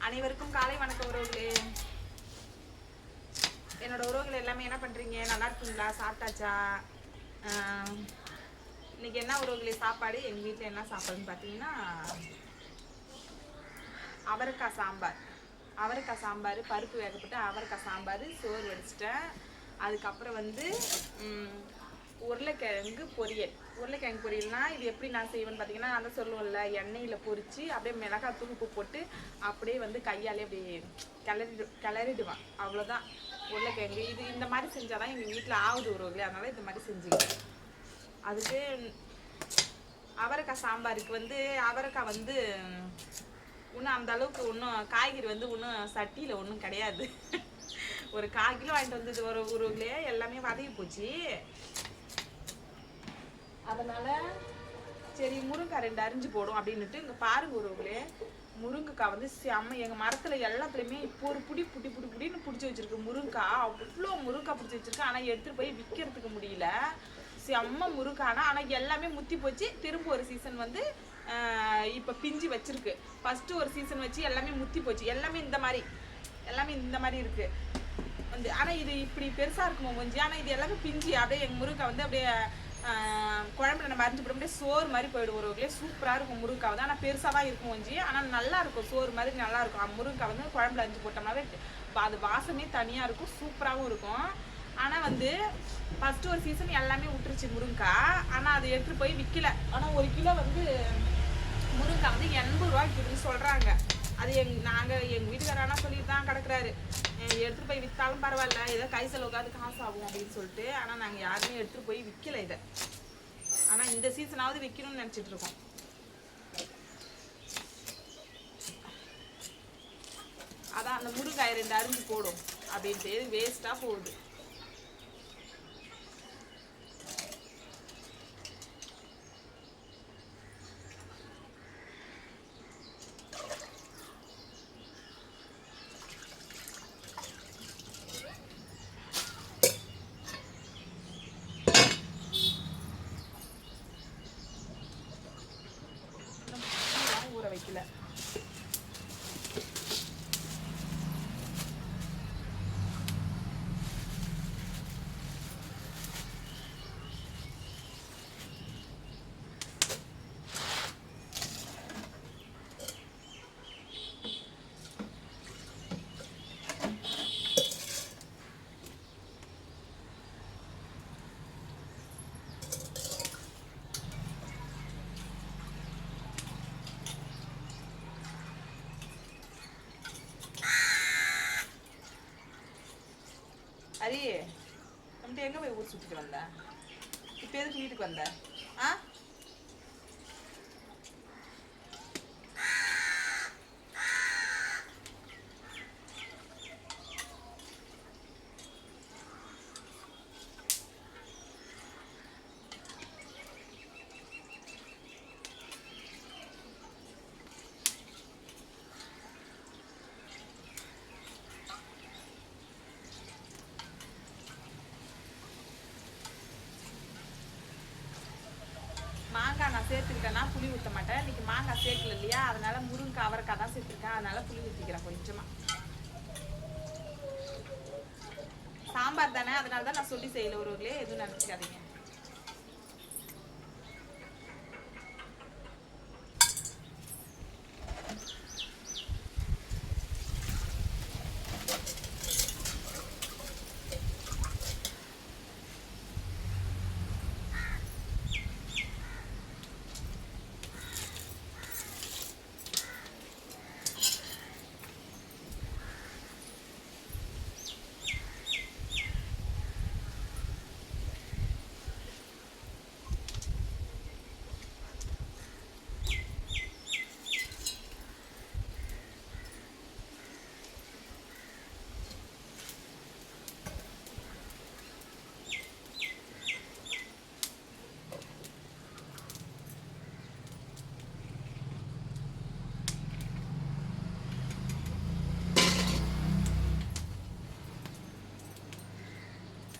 அனைவருக்கும் காலை வணக்கம் உறவுகளே. என்னோட உறவுகள் எல்லாமே என்ன பண்றீங்க? நல்லா இருக்கீங்களா? சாப்பிட்டாச்சா? இன்னைக்கு என்ன உறவுகளே சாப்பாடு? எங்க வீட்டில் என்ன சாப்பாடுன்னு பார்த்தீங்கன்னா அவரைக்காய் சாம்பார். அவரைக்காய் சாம்பார், பருப்பு வேகப்பட்டு அவரைக்காய் சாம்பார், சோறு வடிச்சிட்டேன். அதுக்கப்புறம் உருளைக்கிழங்கு பொரியல். உருளைக்கிழங்கு பொரியல்னா இது எப்படி நான் செய்வேன்னு பார்த்தீங்கன்னா, நான் தான் சொல்லுவேன்ல, எண்ணெயில் பொரித்து அப்படியே மிளகாய் தூள் உப்பு போட்டு அப்படியே கையாலே அப்படியே கிளறிடுவேன். அவ்வளோதான் உருளைக்கிழங்கு. இது இந்த மாதிரி செஞ்சால் தான் எங்கள் வீட்டில் ஆகுது உறவுகளே. அதனால இந்த மாதிரி செஞ்சுக்கிறேன். அதுக்கு அவரைக்காய் சாம்பாருக்கு அவரைக்காய் இன்னும் அந்த அளவுக்கு ஒன்றும் காய்கறி இன்னும் சட்டியில் ஒன்றும் கிடையாது. ஒரு 1/4 கிலோ வாங்கிட்டு வந்தது ஒரு உறவுகளே. எல்லாமே வதங்கி போச்சு. அதனால சரி முருங்கைக்காய் 2 அரிஞ்சு போடும் அப்படின்னுட்டு இங்கே பாருங்க உறவுகளே. முருங்கைக்காய் செம்ம. எங்கள் மரத்தில் எல்லாத்துலேயுமே இப்போ ஒரு புடின்னு பிடிச்சி வச்சிருக்கு முருங்கைக்காய். அவ்வளோ முருங்கைக்காய் பிடிச்சி வச்சிருக்கு. ஆனால் எடுத்துகிட்டு போய் விற்கிறதுக்கு முடியல. செம்ம முருங்கைக்காய். ஆனால் எல்லாமே முத்தி போச்சு. திரும்ப ஒரு சீசன் இப்போ பிஞ்சு வச்சிருக்கு. ஃபஸ்ட்டு ஒரு சீசன் வச்சு எல்லாமே முத்தி போச்சு. எல்லாமே இந்த மாதிரி இருக்கு ஆனால் இது இப்படி பெருசாக இருக்குமோ கொஞ்சம். ஆனால் இது எல்லாமே பிஞ்சு அப்படியே எங்கள் முருங்கைக்காய் அப்படியே குழம்புல நம்ம அரிஞ்சு போட்டு அப்படியே சோறு மாதிரி போயிடும் ஒருவர்களே. சூப்பராக இருக்கும் முருங்கைக்காய் ஆனால் பெருசாக தான் இருக்கும் கொஞ்சம். ஆனால் நல்லா இருக்கும், சோறு மாதிரி நல்லா இருக்கும். முருங்கைக்காய் குழம்புல அரிஞ்சு போட்டோம்னாவே அது வாசமே தனியாக இருக்கும், சூப்பராகவும் இருக்கும். ஆனால் ஃபஸ்ட்டு ஒரு சீசன் எல்லாமே விட்டுருச்சு முருங்கைக்காய். ஆனால் அது எடுத்துகிட்டு போய் விற்கல. ஆனால் 1 கிலோ முருங்கைக்காய் 80 ரூபா விற்கிதுன்னு சொல்கிறாங்க. அது எங்கள் வீட்டுக்காரனா சொல்லிட்டு தான் கிடக்குறாரு, எடுத்துகிட்டு போய் விற்றாலும் பரவாயில்ல, ஏதோ கை செலவுக்காவது காசு ஆகும் அப்படின்னு சொல்லிட்டு. ஆனால் நாங்கள் யாருமே எடுத்துகிட்டு போய் விற்கல இதை. ஆனால் இந்த சீசனாவது விற்கணும்னு நினச்சிட்டு இருக்கோம். அதான் அந்த முருங்காய் 2 அரிஞ்சு போடும் அப்படின்ட்டு வேஸ்ட்டாக போகுது. வைக்கல அரி. நம்மகிட்ட எங்கே போய் ஊர் சுற்றிட்டு வந்த? இப்போ எதுக்கு வீட்டுக்கு வந்த? மாங்காய் நான் சேர்த்துக்கிட்டேன்னா புளி ஊற்ற மாட்டேன். இன்னைக்கு மாங்காய் சேர்க்கல இல்லையா, அதனால முருங்கைக்காய் அவரைக்காய் தான் சேர்த்துருக்கேன். அதனால புளி ஊற்றிக்கிறேன் கொஞ்சமாக. சாம்பார் தானே, அதனால தான் நான் சொல்லி செய்யல ஒருவர்களே, எதுவும் நினச்சிக்காதீங்க.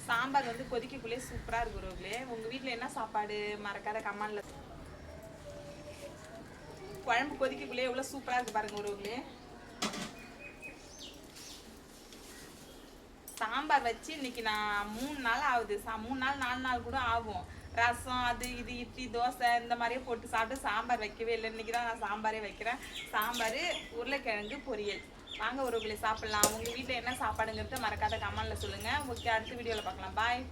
சாம்பார் கொதிக்கக்குள்ளே சூப்பராக இருக்கு உறவுகளே. உங்கள் வீட்டில் என்ன சாப்பாடு மறக்காத கமெண்ட்ல. குழம்பு கொதிக்கக்குள்ளே எவ்வளோ சூப்பராக இருக்குது பாருங்கள் உறவுகளே. சாம்பார் வச்சு இன்னைக்கு நான் 3 நாள் ஆகுது. 3 நாள் 4 நாள் கூட ஆகும். ரசம் அது இது இட்லி தோசை இந்த மாதிரியே போட்டு சாப்பிட்டு சாம்பார் வைக்கவே இல்லை. இன்னைக்கு தான் நான் சாம்பாரே வைக்கிறேன். சாம்பார் உருளைக்கிழங்கு பொரியல். வாங்க உறவுகளே சாப்பிடலாம். உங்கள் வீட்டில் என்ன சாப்பாடுங்கிறத மறக்காத கமெண்ட்ல சொல்லுங்கள். ஓகே, அடுத்த வீடியோவில் பார்க்கலாம். பாய்.